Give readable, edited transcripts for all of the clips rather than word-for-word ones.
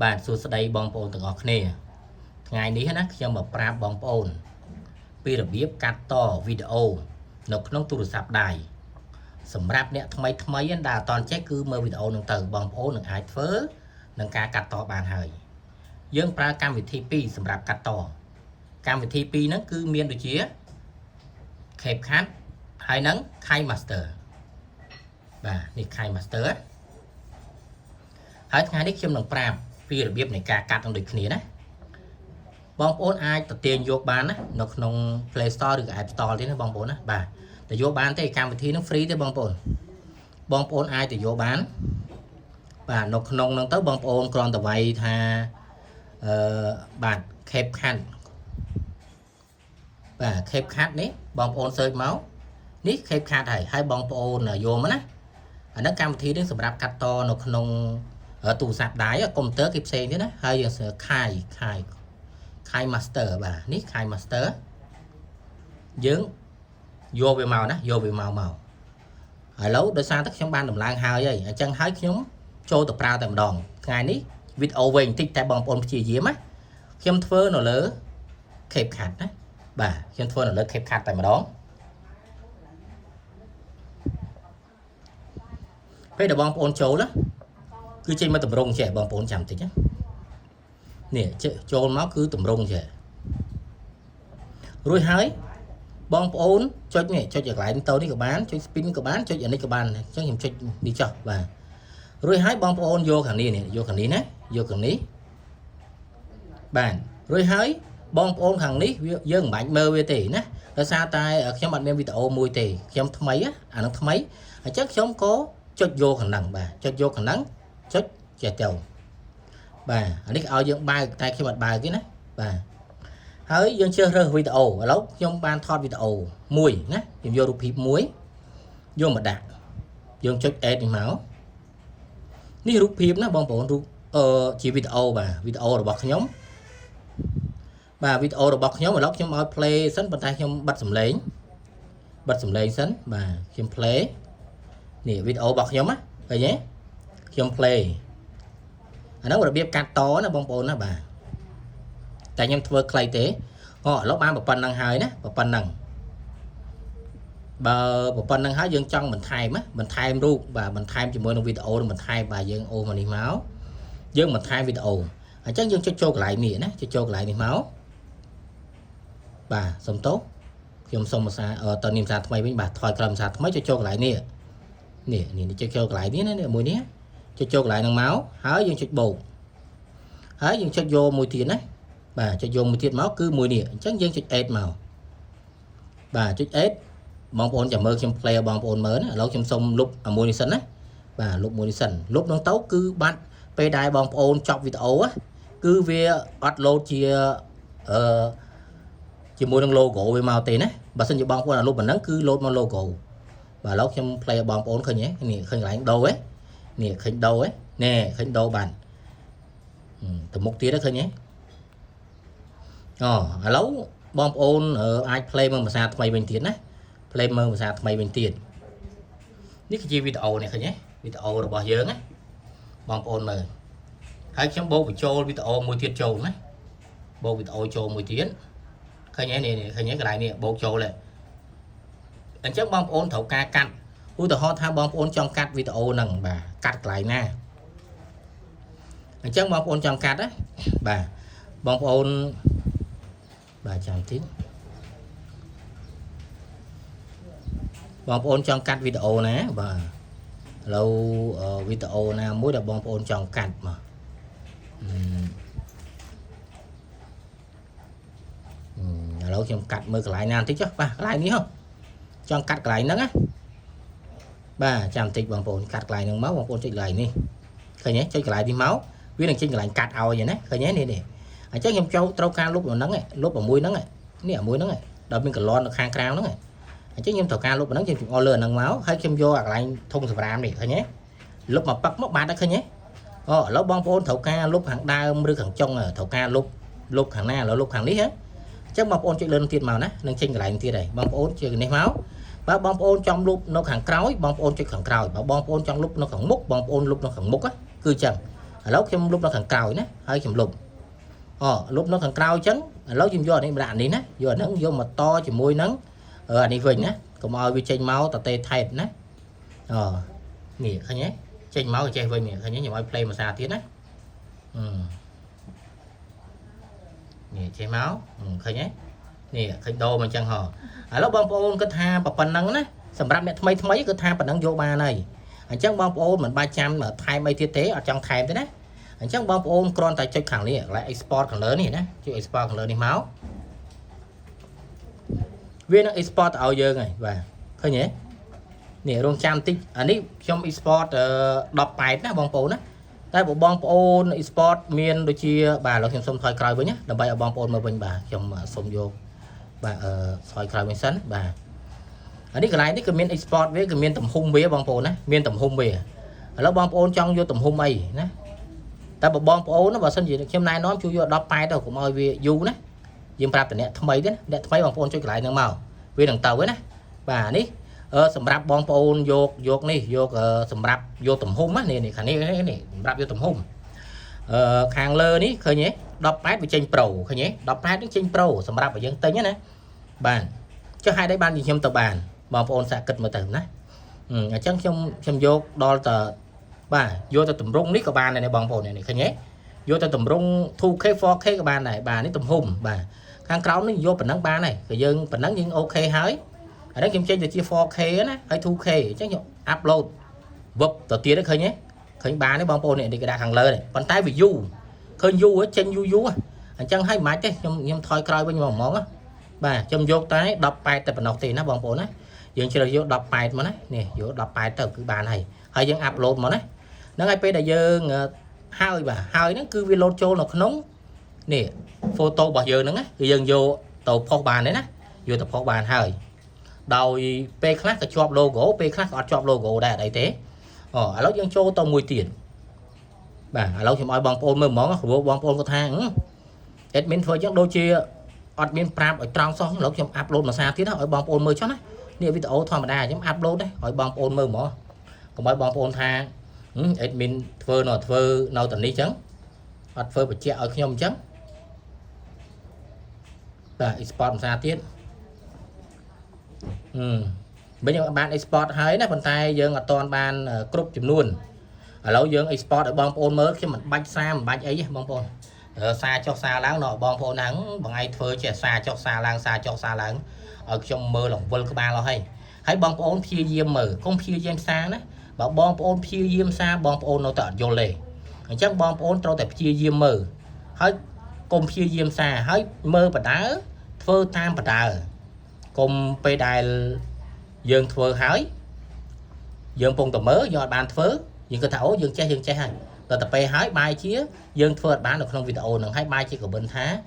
បាទសួស្តីបងប្អូនទាំងអស់គ្នាថ្ងៃនេះណាខ្ញុំមកប្រាប់បងប្អូនពីរបៀបកាត់តវីដេអូនៅក្នុងទូរស័ព្ទដៃសម្រាប់អ្នកថ្មីដែលអត់តន់ចេះគឺមើលវីដេអូនឹងទៅបងប្អូននឹងអាចធ្វើនឹងការកាត់តបានហើយយើងប្រើកម្មវិធី2សម្រាប់កាត់តកម្មវិធី2ហ្នឹងគឺមានដូចជា CapCut ហើយនឹង KineMaster បាទនេះ KineMaster ហើយថ្ងៃនេះខ្ញុំនឹងប្រាប់ពីរបៀបនៃការកាត់នឹងដូចគ្នាណាបងប្អូនអាចទៅទាញយកបានណានៅក្នុង Play Store ឬក៏ App Store ទេណាបងប្អូនណាបាទទៅយកបានទេកម្មវិធីនឹង free ទេបងប្អូនអាចទៅយកបានបាទនៅក្នុងហ្នឹងទៅបងប្អូនគ្រាន់តែវាយថាបាទ CapCut បាទ CapCut នេះបងប្អូន search មកនេះ CapCut ហើយបងប្អូនយកមកណាអាហ្នឹងកម្មវិធីនេះសម្រាប់កាត់តនៅក្នុងទូរស័ព្ទដៃកុំព្យូទ័រគេផ្សេងទៀតណាហើយយើងសើKineMaster បាទនេះ KineMaster យើងយកវាមកណាយកវាមកឥឡូវដោយសារតែខ្ញុំបានដំឡើងហើយអញ្ចឹងហើយខ្ញុំចូលទៅប្រើតែម្ដងថ្ងៃនេះវីដេអូវែងបន្តិចតែបងប្អូនព្យាយាមណាខ្ញុំធ្វើនៅលើ CapCut ណាបាទខ្ញុំធ្វើនៅលើ CapCut តែម្ដងពេលដែលបងប្អូនចូលណាគឺចេញមកតម្រង់ចេះបងប្អូនចាំតិចណានេះចូលមកគឺតម្រង់ចេះរួចហើយបងប្អូនចុចនេះចុចកន្លែងតូននេះក៏បានចុច spin ក៏បានចុចអានេះក៏បានអញ្ចឹងខ្ញុំចុចនេះចុះបាទរួចហើយបងប្អូនយកខាងនេះយកខាងនេះណាយកខាងនេះបាទរួចហើយបងប្អូនខាងនេះយើងមិនបាច់មើលវាទេណាដោយសារតែខ្ញុំអត់មានវីដេអូមួយទេខ្ញុំថ្មីអានឹងថ្មីអញ្ចឹងខ្ញុំក៏ចុចយកខាងហ្នឹងបាទចុចយកខាងហ្នឹងចុចចេះទៅបាទអានេះឲ្យយើងបើកតែខ្ញុំអត់បើកទេណាបាទហើយយើងជ្រើសរើសវីដេអូឥឡូវខ្ញុំបានថតវីដេអូមួយណាខ្ញុំយករូបភាពមួយយកមកដាក់យើងចុច add នេះមកនេះរូបភាពណាបងប្អូនរូបជាវីដេអូបាទវីដេអូរបស់ខ្ញុំបាទវីដេអូរបស់ខ្ញុំឥឡូវខ្ញុំឲ្យ play សិនប៉ុន្តែខ្ញុំបិទសំឡេងសិនបាទខ្ញុំ play នេះវីដេអូរបស់ខ្ញុំណាឃើញទេខ្ញុំ play អាហ្នឹងរបៀបកាត់តណាបងប្អូនណាបាទតែខ្ញុំធ្វើខ្លីទេឥឡូវបានប៉ុណ្្នឹងហើយណាប៉ុណ្្នឹងបើប៉ុណ្្នឹងហើយយើងចង់បន្ថែមរូបបាទបន្ថែមជាមួយនឹងវីដេអូនឹងបន្ថែមបាទយើងអូមកនេះមកយើងបន្ថែមវីដេអូអញ្ចឹងយើងចុចចូលកន្លែងនេះណាចុចចូលកន្លែងនេះមកបាទសុំទោសខ្ញុំសុំភាសាតនេះភាសាថ្មីវិញបាទថយក្រោយភាសាថ្មីចុចចូលកន្លែងនេះចុចចូលកន្លែងនេះណាមួយនេះចុចចូលកន្លែងហ្នឹងមកហើយយើងចុចបូកហើយយើងចុចយកមួយទៀតណាបាទចុចយកមួយទៀតមកគឺមួយនេះអញ្ចឹងយើងចុច add មកបាទចុច add បងប្អូនចាំមើលខ្ញុំ play បងប្អូនមើលណាឥឡូវខ្ញុំសុំលុបមួយនេះសិនណាបាទលុបមួយនេះសិនលុបនឹងទៅគឺបាត់ពេលដែលបងប្អូនចប់វីដេអូគឺវាអត់ load ជាជាមួយនឹង logo វាមកទេណាបើសិនជាបងប្អូនអាលុបប៉ុណ្ណឹងគឺ load មក logo បាទឥឡូវខ្ញុំ play បងប្អូនឃើញទេនេះឃើញកន្លែងដូរនេះឃើញដូរណែឃើញដូរបានទៅមុខទៀតឃើញទេឥឡូវបងប្អូនអាច play មើលភាសាថ្មីវិញទៀតណា play មើលភាសាថ្មីវិញទៀតនេះគឺជាវីដេអូនេះឃើញទេវីដេអូរបស់យើងណាបងប្អូនមើលហើយខ្ញុំបូកបញ្ចូលវីដេអូមួយទៀតចូលណាបូកវីដេអូចូលមួយទៀតឃើញទេនេះឃើញទេកន្លែងនេះបូកចូលអញ្ចឹងបងប្អូនត្រូវការកាត់ឧទាហរណ៍ថាបងប្អូនចង់កាត់វីដេអូហ្នឹងបាទកាត់កន្លែងណាអញ្ចឹងបងប្អូនចង់កាត់ណាបាទបងប្អូនបាទចាំតិចបងប្អូនចង់កាត់វីដេអូណាបាទឥឡូវវីដេអូណាមួយដែលបងប្អូនចង់កាត់មកឥឡូវខ្ញុំកាត់មើលកន្លែងណាបន្តិចចុះបាទកន្លែងនេះហ៎ចង់កាត់កន្លែងហ្នឹងណាបាទចាំបន្តិចបងប្អូនកាត់កន្លែងហ្នឹងមកបងប្អូនចុចកន្លែងនេះឃើញទេចុចកន្លែងនេះមកវានឹងចេញកន្លែងកាត់ឲ្យណាឃើញទេនេះអញ្ចឹងខ្ញុំចូលត្រូវការលុបហ្នឹងលុបមួយហ្នឹងនេះមួយហ្នឹងដល់មានកន្លន់នៅខាងក្រៅហ្នឹងអញ្ចឹងខ្ញុំត្រូវការលុបហ្នឹងខ្ញុំចុចអលើហ្នឹងមកហើយខ្ញុំយកអាកន្លែងធុងសម្រាមនេះឃើញទេលុបមកប៉ឹកមកបាទឃើញទេឥឡូវបងប្អូនត្រូវការលុបខាងដើមឬខាងចុងត្រូវការលុបខាងណាឥឡូវលុបខាងនេះហ៎អញ្ចឹងបងប្អូនចុចលើទៀតមកណានឹងចេញកន្លែងទៀតហើយបងប្អូនជឿនេះមកបើបងប្អូនចង់លុបនៅខាងក្រោយបងប្អូនចុចខាងក្រោយបើបងប្អូនចង់លុបនៅខាងមុខបងប្អូនលុបនៅខាងមុខគឺចឹង lúc trong lúc nó thằng cào nè hơi chùm lục lúc nó thằng cào chấn lúc chùm vô này đạn đi nè vô nắng vô mà to chỉ môi nắng anh đi vinh á còn ơi vi chanh máu tạt tê thẹt nè nghỉ khơi nhé chanh máu chơi vinh nghỉ khơi nhé nhiều ai play mà xa tiếng á nghỉ chanh máu khơi nhé nè khơi đồ mà chẳng hò lúc bông ôn cứ tha và phần nắng nè sầm rạp mẹ mấy mấy cứ tha phần nắng vô ba này anh chắc bông ôn mình 300 ở thay mấy thiết tế ở trong thay thế đấy anh chắc bông ôn con tại chơi khẳng này lại export còn lớn này nè chứ export còn lớn đi máu viên export ao dơ này và khơi nhé nè rong trăm tích anh ấy trong export đọc bài nè bông ôn á tại bộ bông ôn export miền đôi chia bà nó xem xong thôi cài với nhá đầm bay ở bông ôn mà bên bà trong xong vô bà soi cài bên sân bà ở đây cái này cái miền export với cái miền tầm hung bía bông ôn á miền tầm hung bía nó bông ôn trong vô tầm hung ấy nè tại bộ bông ôn nó vào sân gì hôm nay nó chưa vô đọc bài đâu cũng ơi vì du nè dương prap từ nè thay mấy đấy nè thay bông ôn cho cái lại nữa màu vì đằng tàu với nè bà ní sầm rạp bong ôn vô này vô sầm rạp vô tầm hung á này khả này này rạp vô tầm hung hàng lơ ní khơi nhé đọc pad với tranh pro khơi nhé đọc pad với tranh pro sầm rạp ở dân tây nhé nè bàn cho hai đấy ban gì trong tờ bàn bong ôn xạ kịch mà tầm nè chẳng trong vô đo tờ bà vô tờ tầm rung nít của bàn này bong ôn này khơi nhé vô tờ tầm rung thu k 4k của bàn này bà ní tầm hung bà hàng cáo nó vô phần nắng ba này cái dân phần nắng nhưng ok hái ở đây kim trên thì chia 4K á hay 2K chắc nhộn upload vấp tờ tiền đấy khơi nhé khơi ba đấy bong ôn này thì cái đạt hàng lơ này còn tay vì du khơi du ở trên du á anh chẳng hay mãi đấy nhưng thôi coi bên mỏng món á bà trong vô tay đọc bài tập nọc thì nó bong ôn á dừng chưa vô đọc bài mà đấy nè vô đọc bài tập cái bà này hay dân upload mà đấy nó ngay bây giờ hai bà hai nó cứ video cho nó nóng nè photo bao giờ nữa cái dân vô tàu phô bàn đấy nè vô tập phô bàn hơi đầu p class cái chop logo p class ở chop logo đây đây thế lâu dân cho tao 10 tiền bà lâu thì mọi bong ôn mơ món của bong ôn có thang admin thôi chắc đôi chia admin prap ở trong xong lâu trong upload mà xa thiết ở bong ôn mơ cho nó nè video thôi mà đa giống upload đấy ở bong ôn mơ mỏ còn mọi bong ôn thang admin phơ nào tận đi chấn phơ phải chạy ở nhom chấn và export ra tiết bây giờ bạn export hay nè phần tay dương ở toàn ban group chùm luôn ở lâu dương export ở bong ôn mới khi mình bách xa mình bách ấy bong ôn xa cho xa láng nọ bong ôn nắng bằng ai phơi trẻ xa cho xa láng ở trong mơ lỏng vân các ba lo hay bong ôn phi diêm mở không phi diêm xa đó bảo bong ôn phi diêm xa bong ôn nó tận vô lề chắc bong ôn trâu tập phi diêm mở hay cùng phi diêm xa hay mơ và đá phơ tam và đá cùng pe đài dương phơ hái dương phong tầm mới do ban phớ dương cơ thảo dương che hay rồi tập pe hái bài chia dương phơ bán được không video nâng hai bài chia của bên thá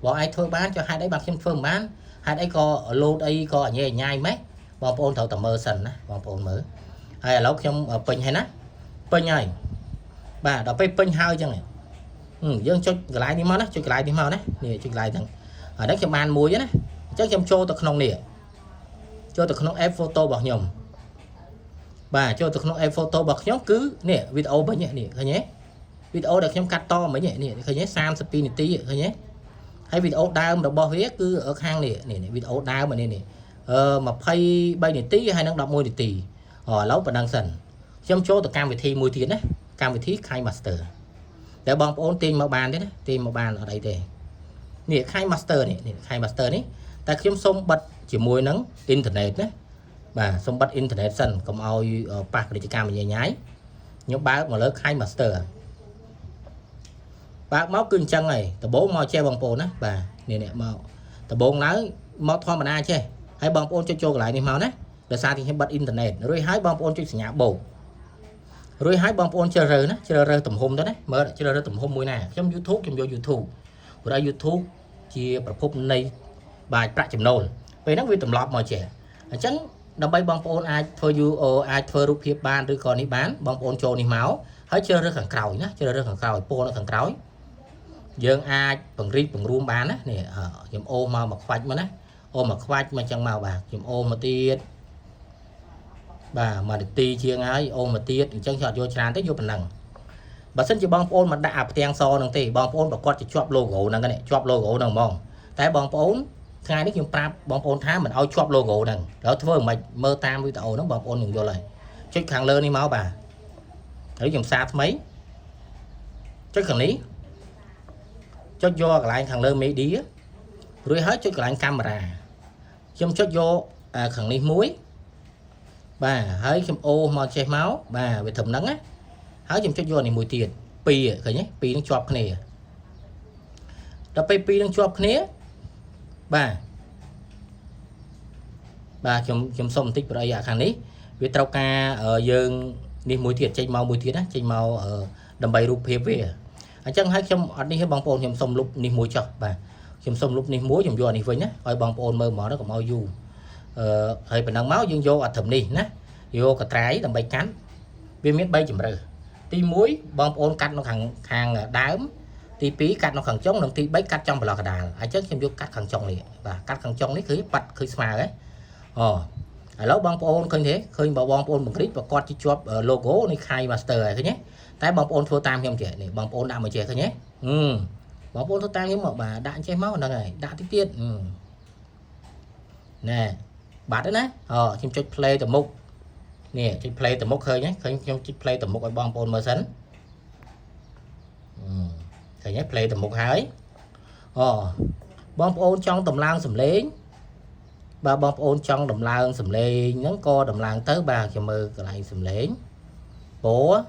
bọn ai thôi bán cho hai đấy bạc thêm phương bán hai đấy có ở lô đây có ở nhẹ nhai mấy bọn ôn thầu tầm mơ sần á bọn ôn mới hay là lúc trong ở pin hay nát pin này bà đọc pe pin hai chẳng này dương cho cái lại đi mau đó cho cái lại đi mau đấy nè cho cái lại thằng ở đấy cho ban muối á chắc trong cho tôi không nè cho tôi không ép photo bọc nhom bà cho tôi không ép photo bọc nhóm cứ nè video mấy nhẹ nè khơi nhé video được nhóm cắt to mấy nhẹ nè khơi nhé sam spin tí khơi nhé hay video đau mà bao hết cứ ở hang nè video đau mà nè mà pay bay này tí hay năng đọc môi tí lấu và đăng sần trong chỗ tôi cam về thi môi tiền đấy cam về thi khai master để bong ôn tiền màu bàn đấy tiền màu bàn ở đây thì nè khai master này ta khiêm xong bật chỉ môi nắng internet đấy bà xong bật internet sân còn ao bạc để cho cam nhảy nhái nhưng bác mà lớn khai master bác máu cưng chân này tờ bố mò che bằng pồn á bà nè màu tờ bố nói mò thoa mà ai che hay bằng pồn cho lại đi màu đấy rồi sao thì bật internet rồi hái bằng pồn cho nhà bồ rồi hái bằng pồn chơi rơ tầm hôm đó đấy mở chơi rơ tầm hôm mùi nè trong YouTube trong YouTube rồi YouTube chia bật phúc này bài bạc chấm nôn về nó vì tầm lọp mà trẻ chẳng đâm bay bong ôn ai thôi du ai thôi rút hiệp ban rồi còn đi bán bong ôn cho đi máu hãy chơi rất thằng cào nhá chơi rất thằng cào po nó thằng cào dương ai bằng rít bằng ruộng bán á nè dùm ô màu mặc khoạch mà nè ô mặc khoạch mà chẳng màu bạc dùm ô mà tiết bà mà được ti chia ngay ô mà tiết chẳng chọn vô tràn tới vô phần năng បើសិនជាបងប្អូនមកដាក់អាផ្ទាំងសហ្នឹងទេបងប្អូនប្រកាសជាជាប់ logo ហ្នឹងនេះជាប់ logo ហ្នឹងហ្មងតែបងប្អូនថ្ងៃនេះខ្ញុំប្រាប់បងប្អូនថាមិនឲ្យជាប់ logo ហ្នឹងแล้วធ្វើមិនមើលតាមវីដេអូហ្នឹងបងប្អូននឹងយល់ហើយចុចខាងលើនេះមកបាទហើយខ្ញុំសារថ្មីចុចខាងនេះចុចយកកន្លែងខាងលើ media រួចហើយចុចកន្លែងកាមេរ៉ាខ្ញុំចុចយកខាងនេះមួយបាទហើយខ្ញុំអូសមកចេះមកបាទវាត្រឹមហ្នឹងណាហើយខ្ញុំចុចយកនេះមួយទៀត2ឃើញទេ2នឹងជាប់គ្នាដល់ពេល2នឹងជាប់គ្នាបាទខ្ញុំសុំបន្តិចប្រអីខាងនេះវាត្រូវការយើងនេះមួយទៀតចេញមកមួយទៀតណាចេញមកដើម្បីរូបភាពវាអញ្ចឹងហើយខ្ញុំអត់នេះទេបងប្អូនខ្ញុំសុំលុបនេះមួយចុះបាទខ្ញុំសុំលុបនេះមួយខ្ញុំយកនេះវិញណាឲ្យបងប្អូនមើលមកទៅកុំឲ្យយូរហើយប៉ុណ្ណឹងមកយើងយកអាត្រឹមនេះណាយកកត្រៃដើម្បីកាន់វាមាន3ជម្រើសទី1បងប្អូនកាត់នៅខាងដើមទី2កាត់នៅខាងចុងនិងទី3កាត់ចំប្រឡោះកដាលអញ្ចឹងខ្ញុំយកកាត់ខាងចុងនេះបាទកាត់ខាងចុងនេះគឺប៉ាត់ឃើញស្មើហ៎ឥឡូវបងប្អូនឃើញទេឃើញបងប្អូនបង្រិចប្រកាសជាប់ logo នៃ Kai Master ហើយឃើញទេតែបងប្អូនធ្វើតាមខ្ញុំចេះនេះបងប្អូនដាក់មកចេះឃើញទេបងប្អូនធ្វើតាមខ្ញុំមកបាទដាក់ចេះមកហ្នឹងហើយដាក់តិចទៀតណែបាត់ហើយណាខ្ញុំចុច play ទៅមុខនេះចុច play ទៅមុខឃើញទេឃើញខ្ញុំចុច play ទៅមុខឲ្យបងប្អូនមើលសិនឃើញទេ play ទៅមុខហើយបងប្អូនចង់តម្លើងសំឡេងបាទបងប្អូនចង់តម្លើងសំឡេងហ្នឹងក៏តម្លើងទៅបាទខ្ញុំមើលកន្លែងសំឡេងពណ៌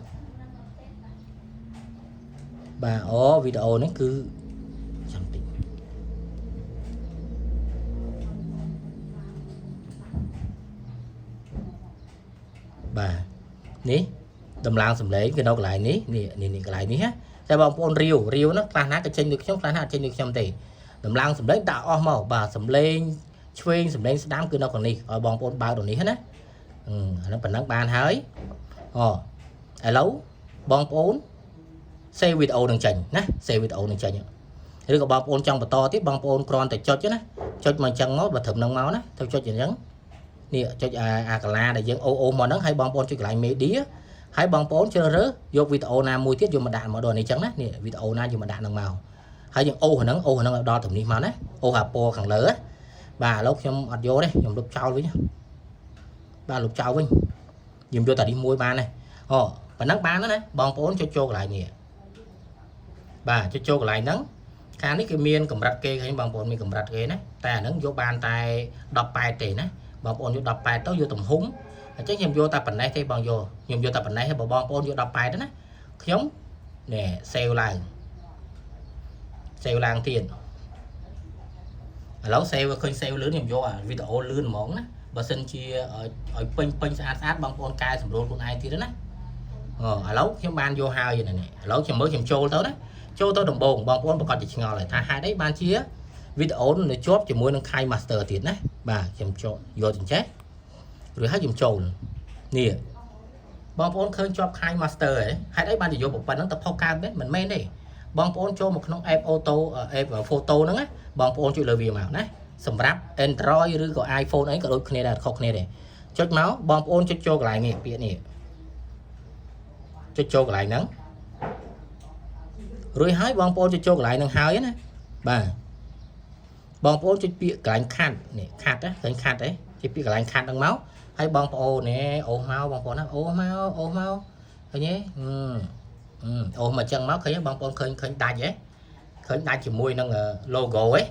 បាទវីដេអូនេះគឺចាំតិចបាទនេះតម្លើងសំឡេងគឺនៅកន្លែងនេះនេះកន្លែងនេះណាតែបងប្អូនរាវហ្នឹងខ្លះណាក៏ចេញដូចខ្ញុំខ្លះណាអត់ចេញដូចខ្ញុំទេតម្លើងសំឡេងដាក់អស់មកបាទសំឡេងឆ្វេងសំឡេងស្ដាំគឺនៅខាងនេះឲ្យបងប្អូនបើកទៅនេះណាអាហ្នឹងប៉ុណ្ណឹងបានហើយឥឡូវបងប្អូន save វីដេអូនឹងចេញណា save វីដេអូនឹងចេញឬក៏បងប្អូនចង់បន្តទៀតបងប្អូនគ្រាន់តែចុចណាចុចមកអញ្ចឹងមកបើត្រឹមហ្នឹងមកណាទៅចុចអញ្ចឹងនេះចុចអាកាឡាដែលយើងអូមកហ្នឹងហើយបងប្អូនចុចកន្លែង media ហើយបងប្អូនជ្រើសរើសយកវីដេអូណាមួយទៀតយកមកដាក់មកដល់នេះអញ្ចឹងណានេះវីដេអូណាយកមកដាក់ហ្នឹងមកហើយយើងអូហ្នឹងឲ្យដល់ត្រឹមនេះមកណាអូអាពណ៌ខាងលើបាទឥឡូវខ្ញុំអត់យកទេខ្ញុំលុបចោលវិញបាទលុបចោលវិញខ្ញុំយកតែនេះមួយបានទេប៉ុណ្ណឹងបានណាបងប្អូនចុចចូលកន្លែងនេះបាទចុចចូលកន្លែងហ្នឹងខាងនេះគឺមានកម្រិតគេឃើញបងប្អូនមានកម្រិតគេណាតែអាហ្នឹងយកបានតែ18ទេណាបងប្អូនយក18ទៅយកទំហំអញ្ចឹងខ្ញុំយកតែប៉ុណ្ណេះទេបងខ្ញុំយកតែប៉ុណ្ណេះទេបងប្អូនយក18ទៅណាខ្ញុំនេះ save ឡើងទៀតឥឡូវ save ឃើញ save លឿនខ្ញុំយកអាវីដេអូលឿនហ្មងណាបើសិនជាឲ្យពេញស្អាតបងប្អូនកែសម្រួលខ្លួនឯងទៀតណាឥឡូវខ្ញុំបានយកហើយនេះឥឡូវខ្ញុំមើលខ្ញុំចូលទៅណាចូលទៅដំបូងបងប្អូនប្រកាសជាឆ្ងល់ហើយថាហេតុអីបានជាវីដេអូនៅជាប់ជាមួយនឹង Kai Master ទៀតណាបាទខ្ញុំចូលយកចង្ចេះរួចហើយខ្ញុំចូលនេះបងប្អូនឃើញជាប់ Kai Master ហេតុអីបានជាយកប៉ុណ្្នឹងទៅផុសកើតមិនមែនទេបងប្អូនចូលមកក្នុង app auto app photo ហ្នឹងណាបងប្អូនជួយលើវាមកណាសម្រាប់ Android ឬក៏ iPhone អីក៏ដូចគ្នាដែរខុសគ្នាដែរចុចមកបងប្អូនចុចចូលកន្លែងនេះពាក្យនេះចុចចូលកន្លែងហ្នឹងរួចហើយបងប្អូនចុចចូលកន្លែងហ្នឹងហើយណាបាទបងប្អូនចុចពាក្យកន្លែងខាត់នេះខាត់ណាឃើញខាត់ទេចុចពាក្យកន្លែងខាត់ហ្នឹងមកហើយបងប្អូននេះអូសមកបងប្អូនណាអូសមកឃើញទេអូសមកចឹងមកឃើញបងប្អូនឃើញដាច់ហ៎ឃើញដាច់ជាមួយនឹង logo ហ៎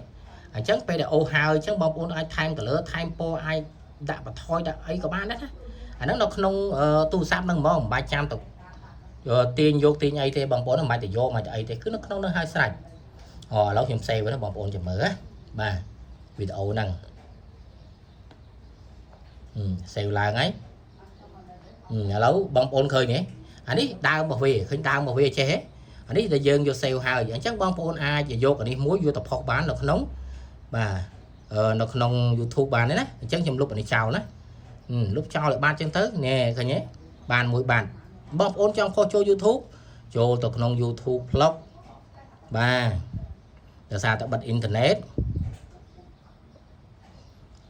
អញ្ចឹងពេលដែលអូសហើយអញ្ចឹងបងប្អូនអាចថែម color ថែមពណ៌អាចដាក់បន្ថយដាក់អីក៏បានដែរណាអាហ្នឹងនៅក្នុងទូរស័ព្ទហ្នឹងហ្មងមិនបាច់ចាំទៅទាញអីទេបងប្អូនមិនបាច់ទៅយកមកអីទេគឺនៅក្នុងនោះហើយស្រេចឥឡូវខ្ញុំ save ហ្នឹងបងប្អូនចាំមើលណាបាទវីដេអូហ្នឹងsave ឡើងហើយឥឡូវបងប្អូនឃើញទេអានេះដើមរបស់វាឃើញដើមរបស់វាចេះទេអានេះដែលយើងយក save ហើយអញ្ចឹងបងប្អូនអាចយកអានេះមួយយកទៅផុសបាននៅក្នុងបាទនៅក្នុង YouTube បានទេណាអញ្ចឹងខ្ញុំលុបអានេះចោលណាលុបចោលឲ្យបានអញ្ចឹងទៅណែឃើញទេបានមួយបានបងប្អូនចង់ខុសចូល YouTube ចូលទៅក្នុង YouTube Vlog បាទដោយសារតែបិទអ៊ីនធឺណិត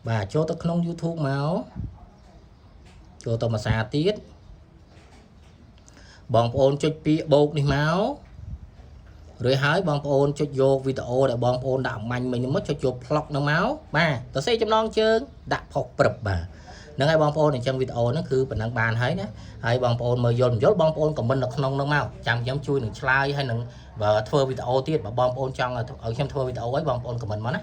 បាទចូលទៅក្នុង YouTube មកចូលទៅភាសាទៀត បងប្អូនចុចពាក្យបូកនេះមករួចហើយបងប្អូនចុចយកវីដេអូដែលបងប្អូនដាក់អំញ្ញមិញមកចុចយកផ្លុកនឹងមកបាទទៅសេចំណងជើងដាក់ផុសព្រឹបបាទហ្នឹងហើយបងប្អូនអញ្ចឹងវីដេអូហ្នឹងគឺប៉ុណ្ណឹងបានហើយណាហើយបងប្អូនមើលយល់មិនយល់បងប្អូនខមមិននៅក្នុងហ្នឹងមកចាំខ្ញុំជួយនឹងឆ្លើយហើយនឹងបើធ្វើវីដេអូទៀតបើបងប្អូនចង់ឲ្យខ្ញុំធ្វើវីដេអូអីបងប្អូនខមមិនមកណា